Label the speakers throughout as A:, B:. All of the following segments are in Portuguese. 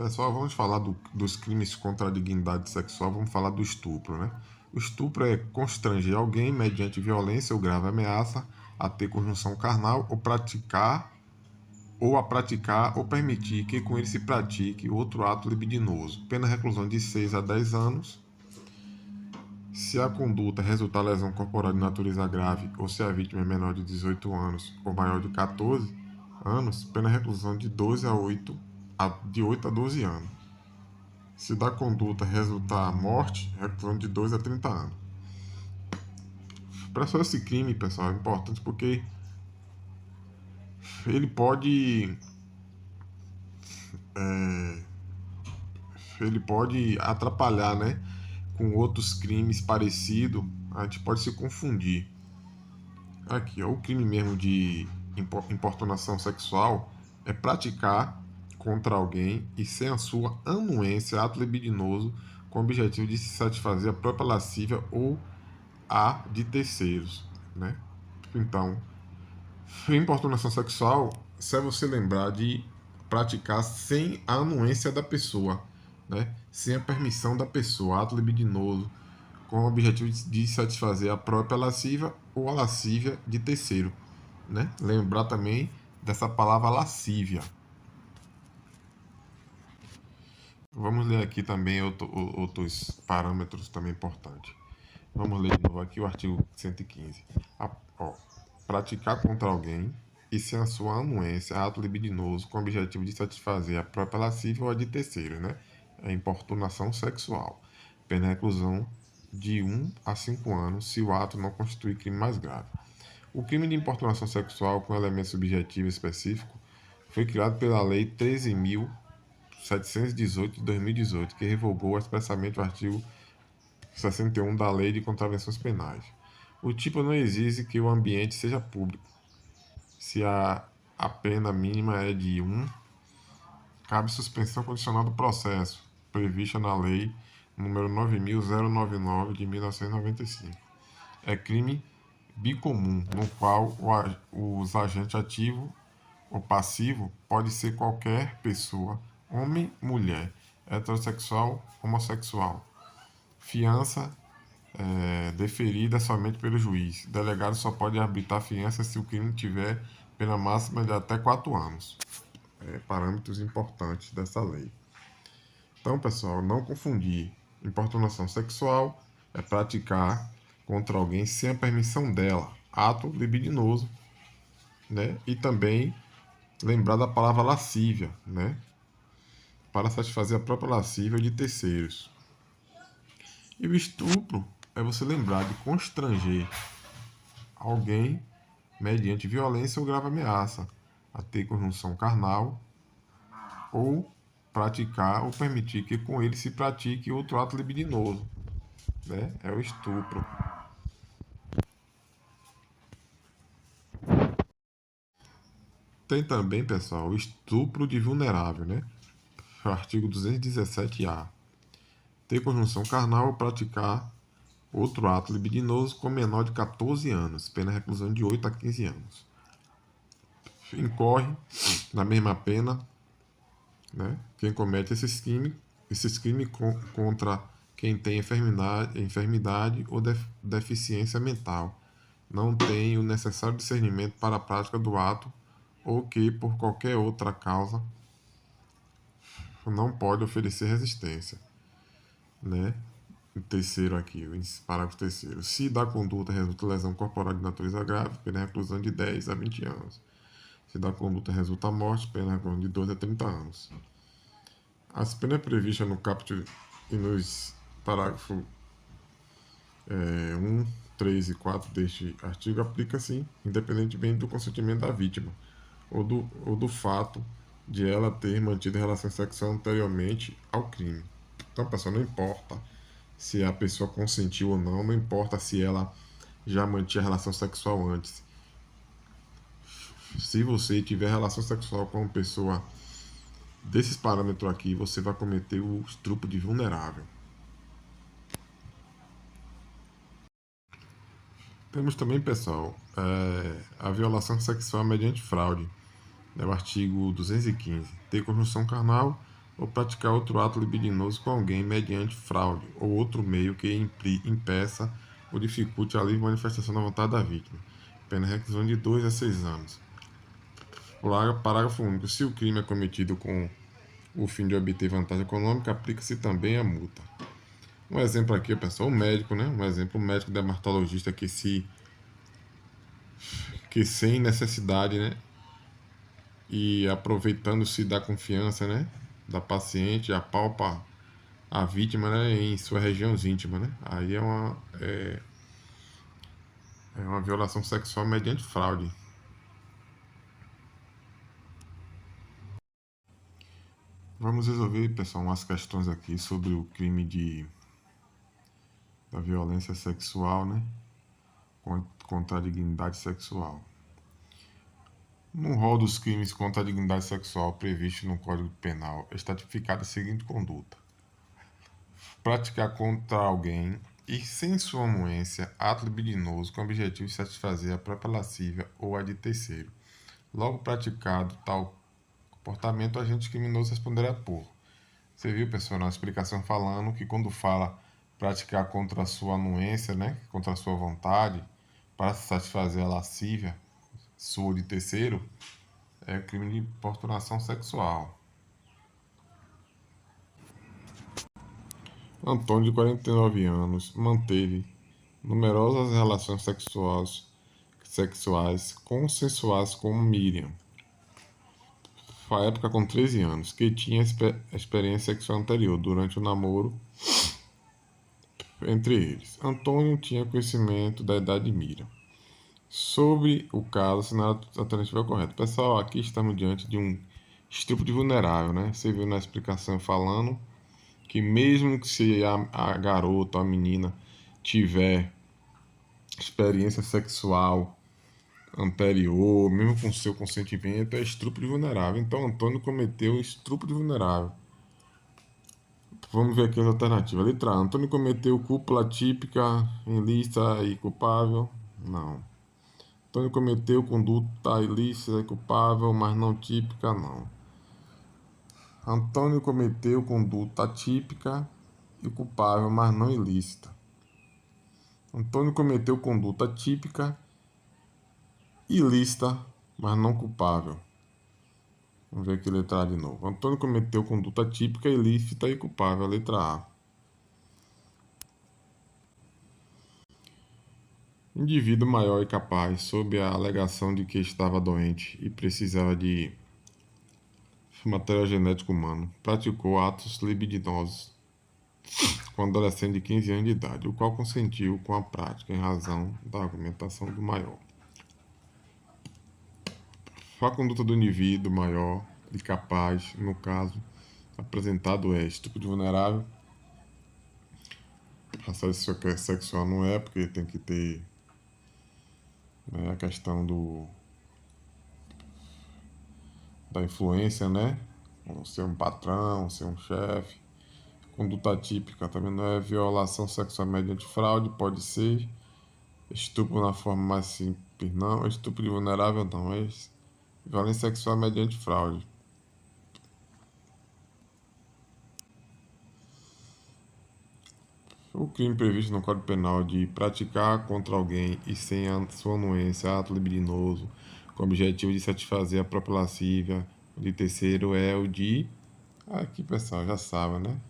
A: Pessoal, vamos falar dos crimes contra a dignidade sexual, vamos falar do estupro, né? O estupro é constranger alguém mediante violência ou grave ameaça a ter conjunção carnal ou a praticar ou permitir que com ele se pratique outro ato libidinoso. Pena reclusão de 6 a 10 anos. Se a conduta resultar lesão corporal de natureza grave ou se a vítima é menor de 18 anos ou maior de 14 anos, pena reclusão de 8 a 12 anos. Se da conduta resultar morte, reclusão de 2 a 30 anos. Para só esse crime, pessoal, é importante porque ele pode é, ele pode atrapalhar, né, com outros crimes parecidos. A gente pode se confundir. Aqui, ó, o crime mesmo de importunação sexual é praticar contra alguém e sem a sua anuência ato libidinoso com o objetivo de se satisfazer a própria lascívia ou a de terceiros, né? Então, importunação sexual, se é você lembrar de praticar sem a anuência da pessoa, né? Sem a permissão da pessoa, ato libidinoso, com o objetivo de satisfazer a própria lascívia ou a lascívia de terceiro, né? Lembrar também dessa palavra lascívia. Vamos ler aqui também outros parâmetros também importantes. Vamos ler de novo aqui o artigo 115. Ó, praticar contra alguém e sem a sua anuência ato libidinoso com o objetivo de satisfazer a própria lascívia ou a de terceiros, né? É importunação sexual. Pena reclusão de 1 a 5 anos se o ato não constitui crime mais grave. O crime de importunação sexual com elemento subjetivo específico foi criado pela Lei 13.718 de 2018, que revogou expressamente o artigo 61 da Lei de Contravenções Penais. O tipo não exige que o ambiente seja público. Se a pena mínima é de 1, cabe suspensão condicional do processo, prevista na Lei número 9.099 de 1995. É crime bicomum, no qual os agentes ativo ou passivo pode ser qualquer pessoa, homem, mulher, heterossexual, homossexual. Fiança deferida somente pelo juiz. O delegado só pode arbitrar fiança se o crime tiver pena máxima de até 4 anos. Parâmetros importantes dessa lei. Então, pessoal, não confundir. Importunação sexual é praticar contra alguém sem a permissão dela. Ato libidinoso, né? E também lembrar da palavra lascívia, né? Para satisfazer a própria lascívia de terceiros. E o estupro é você lembrar de constranger alguém mediante violência ou grave ameaça a ter conjunção carnal ou praticar ou permitir que com ele se pratique outro ato libidinoso, né? É o estupro. Tem também, pessoal, o estupro de vulnerável, né? O artigo 217-A. Ter conjunção carnal ou praticar outro ato libidinoso com menor de 14 anos, pena reclusão de 8 a 15 anos. Incorre na mesma pena, né, quem comete esses crimes contra quem tem enfermidade ou deficiência mental, não tem o necessário discernimento para a prática do ato ou que, por qualquer outra causa, não pode oferecer resistência, né? O terceiro aqui, o parágrafo terceiro. Se da conduta resulta lesão corporal de natureza grave, pena reclusão de 10 a 20 anos. Se da conduta resulta morte, pena reclusão de 12 a 30 anos. As penas previstas no caput e nos parágrafos 1, 3 e 4 deste artigo aplicam-se independentemente do consentimento da vítima ou do fato de ela ter mantido relação sexual anteriormente ao crime. Então, pessoal, não importa se a pessoa consentiu ou não, não importa se ela já mantinha relação sexual antes. Se você tiver relação sexual com uma pessoa desses parâmetros aqui, você vai cometer o estupro de vulnerável. Temos também, pessoal, a violação sexual mediante fraude, né, o artigo 215. Ter conjunção carnal ou praticar outro ato libidinoso com alguém mediante fraude ou outro meio que impeça ou dificulte a livre manifestação da vontade da vítima. Pena reclusão de 2 a 6 anos. Parágrafo único. Se o crime é cometido com o fim de obter vantagem econômica, aplica-se também a multa. Um exemplo aqui, pessoal, o médico, né? Um exemplo, o médico dermatologista que sem necessidade, né? E aproveitando-se da confiança, né? Da paciente, apalpa a vítima, né? Em suas regiões íntimas, né? Aí é uma violação sexual mediante fraude. Vamos resolver, pessoal, umas questões aqui sobre o crime da violência sexual, né? Contra a dignidade sexual. No rol dos crimes contra a dignidade sexual previsto no Código Penal, está tipificada a seguinte conduta: praticar contra alguém e, sem sua anuência, ato libidinoso com o objetivo de satisfazer a própria lascívia ou a de terceiro. Logo praticado tal comportamento, o agente criminoso responderá por. Você viu, pessoal, na explicação falando que quando fala praticar contra a sua anuência, né, contra a sua vontade, para satisfazer a lascívia sua de terceiro, é crime de importunação sexual. Antônio, de 49 anos, manteve numerosas relações sexuais consensuais com Miriam, à época com 13 anos, que tinha experiência sexual anterior durante o namoro entre eles. Antônio tinha conhecimento da idade de Miriam. Sobre o caso, assinala a alternativa correta. Pessoal, aqui estamos diante de um estupro de vulnerável, né? Você viu na explicação falando que mesmo que se a garota, a menina, tiver experiência sexual anterior, mesmo com seu consentimento, é estupro de vulnerável. Então, Antônio cometeu estupro de vulnerável. Vamos ver aqui as alternativas. Letra A. Antônio cometeu cúpula típica, ilícita e culpável? Não. Antônio cometeu conduta ilícita e culpável, mas não típica? Não. Antônio cometeu conduta típica e culpável, mas não ilícita. Antônio cometeu conduta típica, ilícita, mas não culpável. Vamos ver aqui a letra A de novo. Antônio cometeu conduta típica, ilícita e culpável. A letra A. Indivíduo maior e capaz, sob a alegação de que estava doente e precisava de material genético humano, praticou atos libidinosos com um adolescente de 15 anos de idade, o qual consentiu com a prática em razão da argumentação do maior. A conduta do indivíduo maior e capaz, no caso apresentado, é estupro de vulnerável. Assédio sexual não é, porque tem que ter, né, a questão da influência, né? Ser um patrão, ser um chefe. Conduta típica também não é violação sexual mediante fraude, pode ser. Estupro na forma mais simples, não. Estupro de vulnerável, não. É violência sexual mediante fraude. O crime previsto no Código Penal de praticar contra alguém e sem a sua anuência ato libidinoso com o objetivo de satisfazer a própria lascívia de terceiro é o de... Aqui, pessoal, já sabe, né?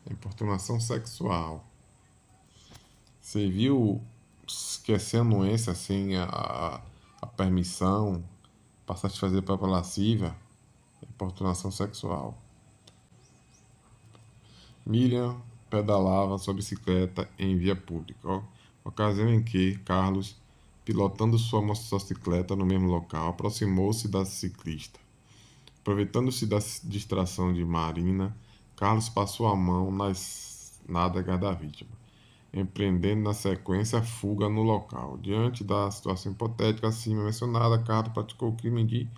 A: Importunação sexual. Você viu que é sem anuência, sem a permissão para satisfazer a própria lascívia? Importunação sexual. Miriam pedalava sua bicicleta em via pública, ocasião em que Carlos, pilotando sua motocicleta no mesmo local, aproximou-se da ciclista. Aproveitando-se da distração de Marina, Carlos passou a mão nas nádegas da vítima, empreendendo na sequência a fuga no local. Diante da situação hipotética acima mencionada, Carlos praticou o crime de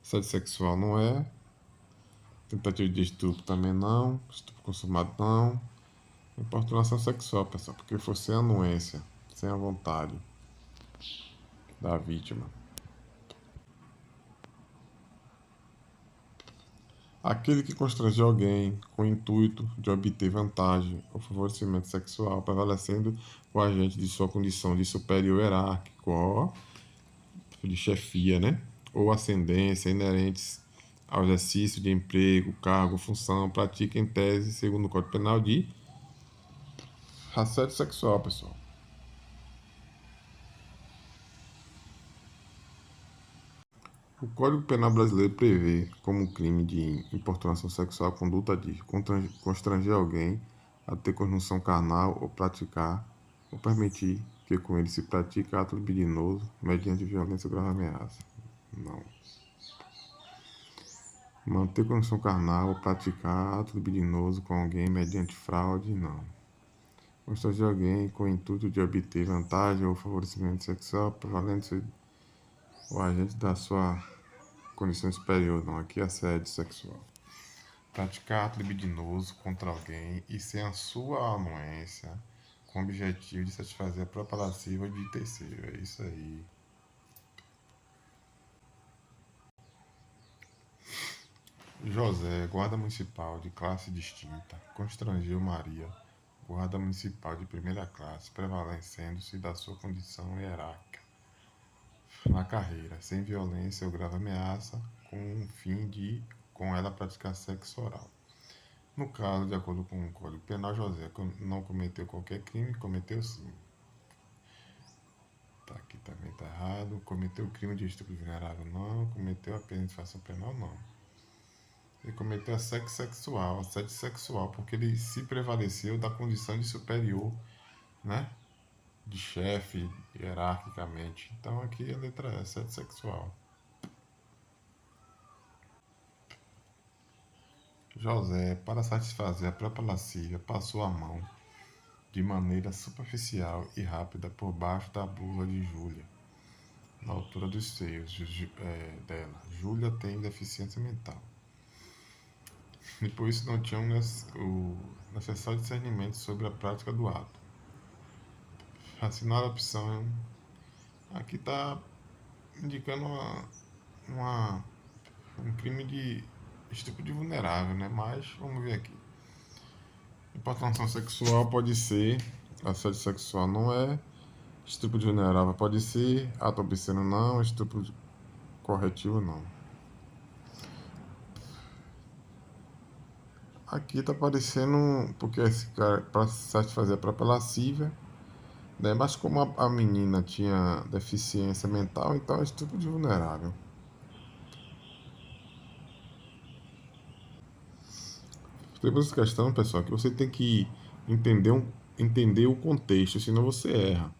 A: assédio sexual, não é? Tentativa de estupro também não. Estupro consumado não. Importunação sexual, pessoal, porque foi sem anuência, sem a vontade da vítima. Aquele que constrange alguém com o intuito de obter vantagem ou favorecimento sexual, prevalecendo o agente de sua condição de superior hierárquico, ó, de chefia, né? Ou ascendência inerentes ao exercício de emprego, cargo, função, pratica em tese, segundo o Código Penal, de assédio sexual, pessoal. O Código Penal brasileiro prevê como crime de importunação sexual a conduta de constranger alguém a ter conjunção carnal ou praticar ou permitir que com ele se pratique ato libidinoso mediante violência ou grave ameaça. Não. Manter conjunção carnal ou praticar ato libidinoso com alguém mediante fraude, não. Constranger alguém com o intuito de obter vantagem ou favorecimento sexual, prevalendo o agente da sua condição superior, não. Aqui é assédio sexual. Praticar ato libidinoso contra alguém e sem a sua anuência, com o objetivo de satisfazer a própria lasciva de terceiro. É isso aí. José, guarda municipal de classe distinta, constrangeu Maria, guarda municipal de primeira classe, prevalecendo-se da sua condição hierárquica na carreira, sem violência ou grave ameaça, com o fim de com ela praticar sexo oral. No caso, de acordo com o Código Penal, José não cometeu qualquer crime, cometeu sim. Tá, aqui também tá errado. Cometeu crime de estupro vulnerável, não. Cometeu apenas infração penal, não. Ele cometeu assédio sexual, porque ele se prevaleceu da condição de superior, né? De chefe, hierarquicamente. Então aqui a letra é assédio sexual. José, para satisfazer a própria lascívia, passou a mão de maneira superficial e rápida por baixo da blusa de Júlia, na altura dos seios dela. Júlia tem deficiência mental e por isso não tinha o necessário discernimento sobre a prática do ato. Assinar a opção aqui está indicando um crime de estupro de vulnerável, né? Mas vamos ver aqui. Importunação sexual pode ser, assédio sexual não é, estupro de vulnerável pode ser, ato obsceno não, estupro corretivo não. Aqui tá aparecendo, porque esse cara, para satisfazer a própria lascívia, né? Mas como a menina tinha deficiência mental, então é estupro de vulnerável. Temos essa questão, pessoal, que você tem que entender o contexto, senão você erra.